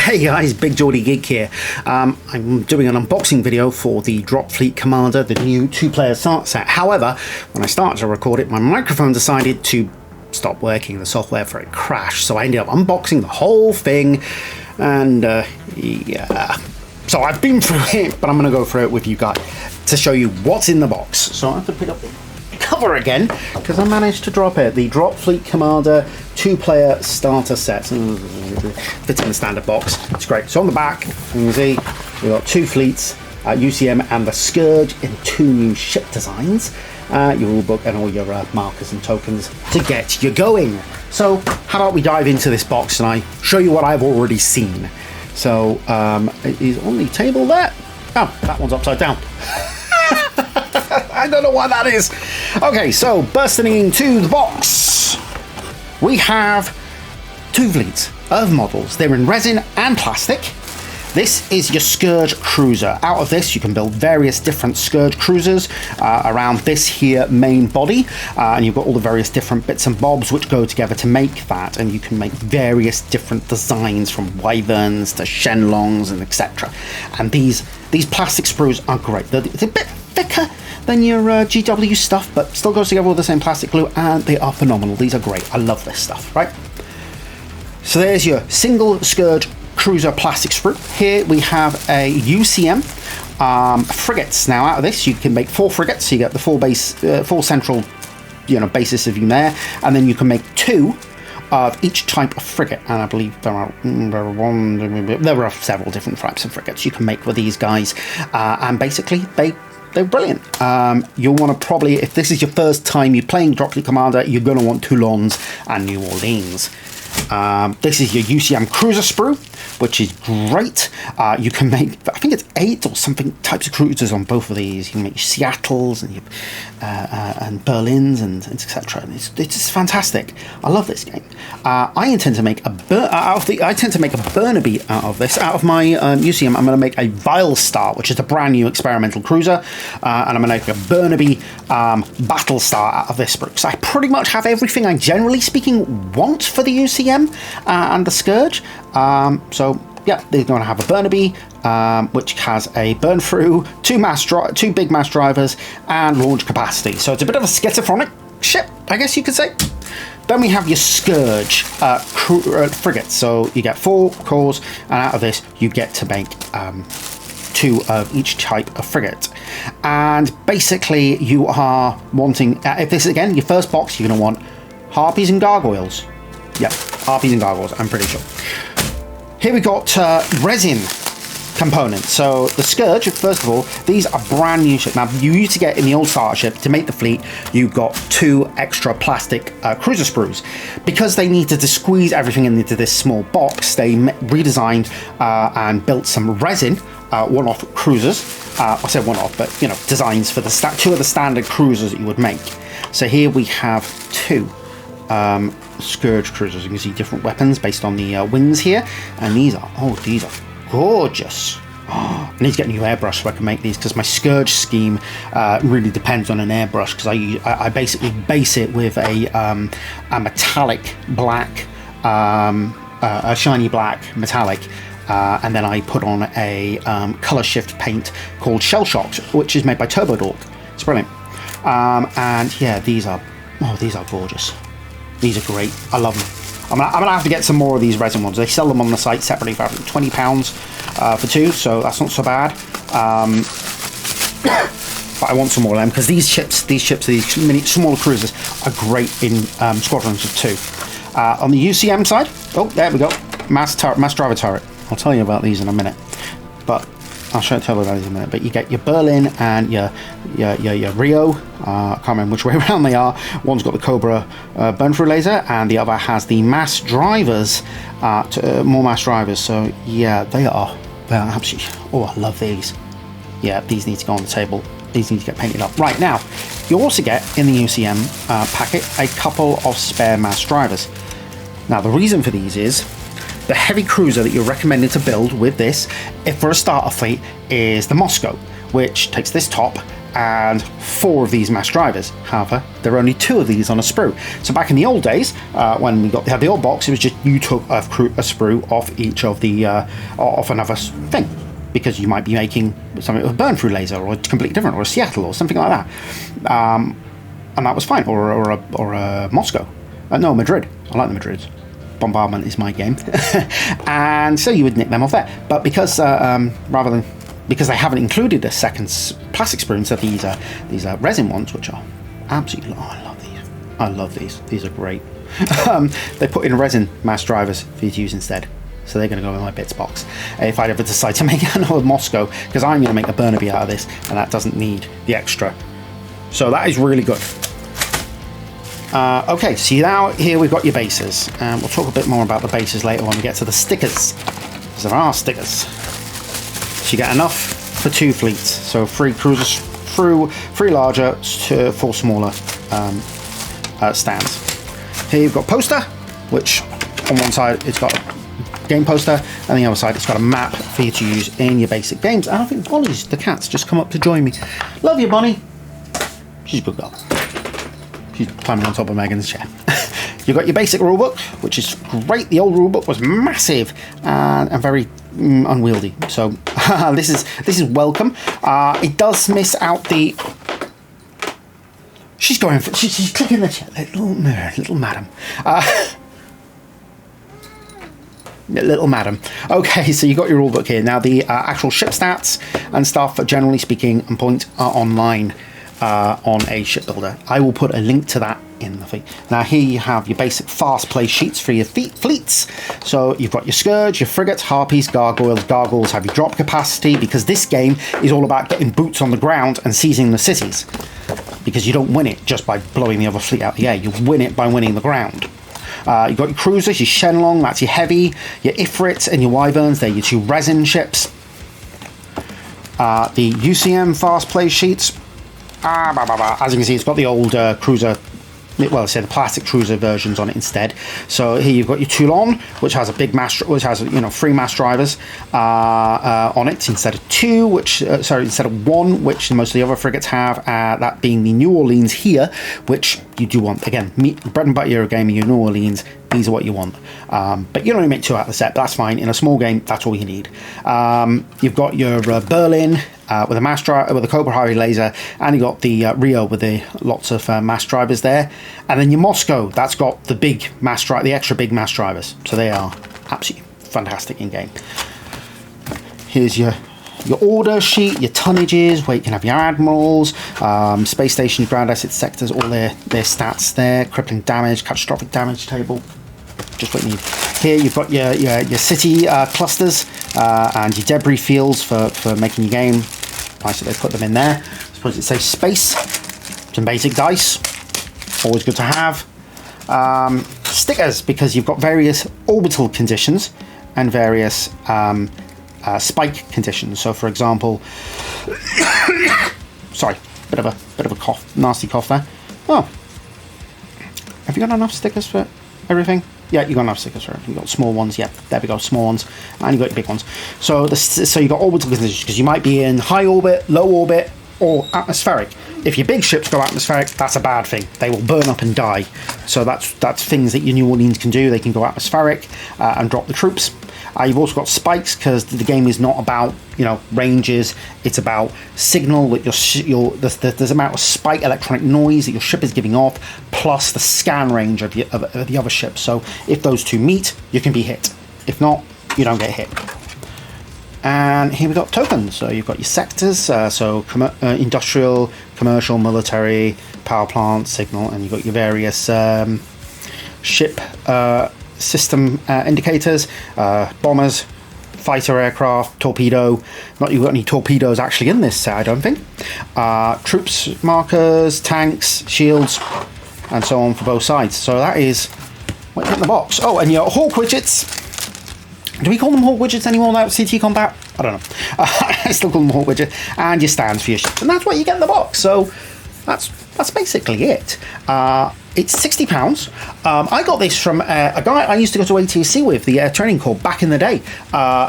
Hey guys, Big Geordie Geek here. I'm doing an unboxing video for the Dropfleet Commander, the new 2-player start set. However, when I started to record it, my microphone decided to stop working. The software for it crashed, so I ended up unboxing the whole thing, and yeah. So I've been through it, but I'm going to go through it with you guys to show you what's in the box. So I have to pick up the cover again, because I managed to drop it. The Dropfleet Commander 2-player starter set. Fits in the standard box. It's great. So on the back, you can see we've got 2 fleets, UCM and the Scourge in 2 new ship designs. Your rulebook and all your markers and tokens to get you going. So how about we dive into this box and I show you what I've already seen. So it is on the table there. Oh, that one's upside down. I don't know why that is. Okay, so bursting into the box, we have 2 fleets of models. They're in resin and plastic. This is your Scourge cruiser. Out of this, you can build various different Scourge cruisers around this here main body, and you've got all the various different bits and bobs which go together to make that, and you can make various different designs from wyverns to shenlongs and etc. And these plastic sprues are great. They're a bit thicker than your GW stuff, but still goes together with the same plastic glue, and they are phenomenal. These are great. I love this stuff, right? So there's your single Scourge cruiser plastic sprue. Here we have a UCM frigates. Now out of this you can make 4 frigates, so you get the full central basis of you there, and then you can make 2 of each type of frigate, and I believe there are several different types of frigates you can make with these guys, and basically they're brilliant. You'll want to probably, if this is your first time you're playing Dropfleet Commander, you're going to want Toulon's and New Orleans. This is your UCM cruiser sprue, which is great. You can make, I think it's 8 or something types of cruisers on both of these. You can make Seattle's and Berlin's and etc. It's just fantastic. I love this game. I intend to make a Burnaby out of this. Out of my UCM, I'm going to make a Vilestar, which is a brand new experimental cruiser, and I'm going to make a Burnaby Battlestar out of this sprue. So I pretty much have everything I generally speaking want for the UCM and the Scourge. So yeah, they're going to have a Burnaby, which has a burn through, 2 big mass drivers, and launch capacity. So it's a bit of a schizophrenic ship, I guess you could say. Then we have your Scourge frigates. So you get 4 cores, and out of this you get to make 2 of each type of frigate. And basically you are wanting, if this is again your first box, you're going to want Harpies and Gargoyles. Yep, Harpies and Gargoyles, I'm pretty sure. Here we got resin components. So the Scourge, first of all, these are brand new ship. Now, you used to get in the old starter ship, to make the fleet, you got 2 extra plastic cruiser sprues. Because they needed to squeeze everything into this small box, they redesigned and built some resin one-off cruisers. I said one-off, but designs for the 2 of the standard cruisers that you would make. So here we have 2 Scourge cruisers. You can see different weapons based on the wings here, and these are gorgeous. I need to get a new airbrush so I can make these, because my Scourge scheme really depends on an airbrush, because I basically base it with a metallic black, a shiny black metallic, and then I put on a color shift paint called Shell Shocked, which is made by Turbo Dork. It's brilliant. And yeah, these are gorgeous. These are great. I love them. I'm gonna have to get some more of these resin ones. They sell them on the site separately for £20 for 2, so that's not so bad. But I want some more of them, because these smaller cruisers are great in squadrons of 2. On the UCM side, oh, there we go, mass driver turret. I'll tell you about these in a minute, but I'll tell you about these in a minute. But you get your Berlin and your Rio. I can't remember which way around they are. One's got the Cobra burn through laser, and the other has the mass drivers, more mass drivers. So yeah, they're absolutely. Oh, I love these. Yeah, these need to go on the table. These need to get painted up. Right, now, you also get in the UCM packet a couple of spare mass drivers. Now, the reason for these is the heavy cruiser that you're recommended to build with this, if for a starter fleet, is the Moscow, which takes this top and 4 of these mass drivers. However, there are only 2 of these on a sprue. So back in the old days, when we had the old box, it was just you took a sprue off each of the off another thing, because you might be making something with a burn through laser, or completely different, or a Seattle, or something like that, and that was fine, or a Moscow. No, Madrid. I like the Madrids. Bombardment is my game. And so you would nick them off there. But because because they haven't included a second plastic sprue instead of these resin ones, which are absolutely, I love these. I love these. These are great. They put in resin mass drivers for you to use instead. So they're going to go in my bits box if I ever decide to make another Moscow, because I'm going to make a Burnaby out of this, and that doesn't need the extra. So that is really good. Okay, so now here we've got your bases, and we'll talk a bit more about the bases later when we get to the stickers, because there are stickers. So you get enough for 2 fleets, so 3 cruisers, 3 larger to 4 smaller stands. Here you've got poster, which on one side it's got a game poster, and the other side it's got a map for you to use in your basic games. And I think Bonnie's, the cat's just come up to join me. Love you, Bonnie. She's a good girl. She's climbing on top of Megan's chair. You've got your basic rulebook, which is great. The old rulebook was massive and very unwieldy, so this is welcome. It does miss out the. She's going for. She's clicking the chair. Little madam. Little madam. Okay, so you got your rulebook here. Now the actual ship stats and stuff, generally speaking, and point are online. On a shipbuilder. I will put a link to that in the thing. Now here you have your basic fast play sheets for your fleets. So you've got your Scourge, your frigates, harpies, gargoyles. Gargoyles have your drop capacity, because this game is all about getting boots on the ground and seizing the cities, because you don't win it just by blowing the other fleet out of the air. You win it by winning the ground. You've got your cruisers, your Shenlong, that's your heavy, your Ifrits and your Wyverns, they're your 2 resin ships. The UCM fast play sheets, as you can see, it's got the old cruiser, well, I said the plastic cruiser versions on it instead. So here you've got your Toulon, which has a big mass, which has 3 mass drivers on it instead of 2, which instead of 1, which most of the other frigates have. That being the New Orleans here, which you do want. Again, bread and butter game of your New Orleans. These are what you want, but you can only make 2 out of the set. But that's fine. In a small game, that's all you need. You've got your Berlin. With a mass drive, with a Cobra Hari laser, and you got the Rio with the lots of mass drivers there, and then your Moscow, that's got the big mass drive, the extra big mass drivers. So they are absolutely fantastic in game. Here's your order sheet, your tonnages, where you can have your admirals, space stations, ground assets, sectors, all their stats there, crippling damage, catastrophic damage table. Just what you need. Here you've got your city clusters and your debris fields for making your game. Nice that they put them in there. I suppose it says space. Some basic dice. Always good to have. Stickers, because you've got various orbital conditions and various spike conditions. So for example, sorry, bit of a cough, nasty cough there. Oh, have you got enough stickers for everything? Yeah, you've got enough stickers for it. You've got small ones. Yeah, there we go, small ones. And you've got your big ones. So you've got orbital conditions, because you might be in high orbit, low orbit, or atmospheric. If your big ships go atmospheric, that's a bad thing. They will burn up and die. So that's things that your New Orleans can do. They can go atmospheric and drop the troops. You've also got spikes, because the game is not about ranges. It's about signal that there's amount of spike electronic noise that your ship is giving off, plus the scan range of the other ships. So if those 2 meet, you can be hit. If not, you don't get hit. And here we've got tokens. So you've got your sectors, industrial, commercial, military, power plant, signal, and you've got your various ship system indicators, bombers, fighter aircraft, torpedo. Not you've got any torpedoes actually in this set, I don't think. Troops markers, tanks, shields, and so on for both sides. So that is what you get in the box. Oh, and your Hawk widgets. Do we call them Hawk widgets anymore now? CT Combat? I don't know. I still call them Hawk widgets. And your stands for your ships. And that's what you get in the box. So that's basically it. It's £60. I got this from a guy I used to go to ATC with, the training corps, back in the day.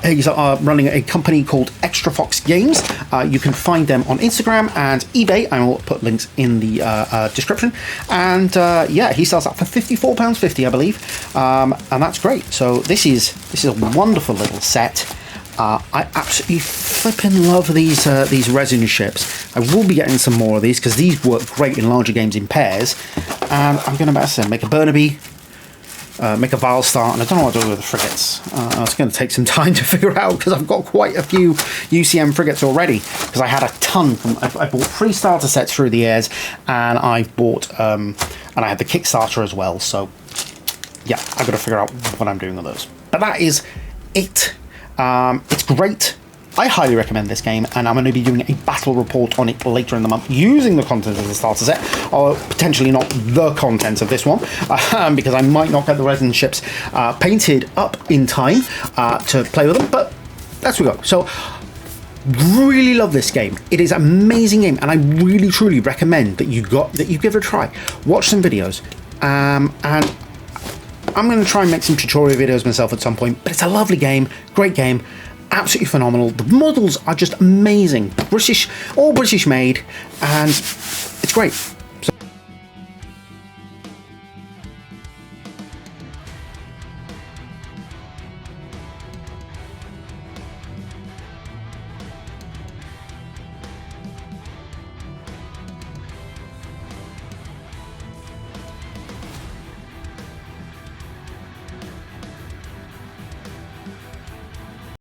He's running a company called Extra Fox Games. You can find them on Instagram and eBay. I will put links in the description. And yeah, he sells that for £54.50, I believe. And that's great. So this is a wonderful little set. I absolutely flipping love these resin ships. I will be getting some more of these because these work great in larger games in pairs. And I'm going to make a Burnaby, make a Vile Star, and I don't know what to do with the frigates. It's going to take some time to figure out because I've got quite a few UCM frigates already because I had a ton. I bought 3 starter sets through the years, and I've bought and I had the Kickstarter as well. So yeah, I've got to figure out what I'm doing with those. But that is it. It's great. I highly recommend this game, and I'm going to be doing a battle report on it later in the month using the content of the starter set, or potentially not the content of this one, because I might not get the resin ships painted up in time to play with them, but that's where we go. So, really love this game. It is an amazing game, and I really truly recommend that you give it a try. Watch some videos, and I'm going to try and make some tutorial videos myself at some point, but it's a lovely game, great game, absolutely phenomenal. The models are just amazing. All British made, and it's great.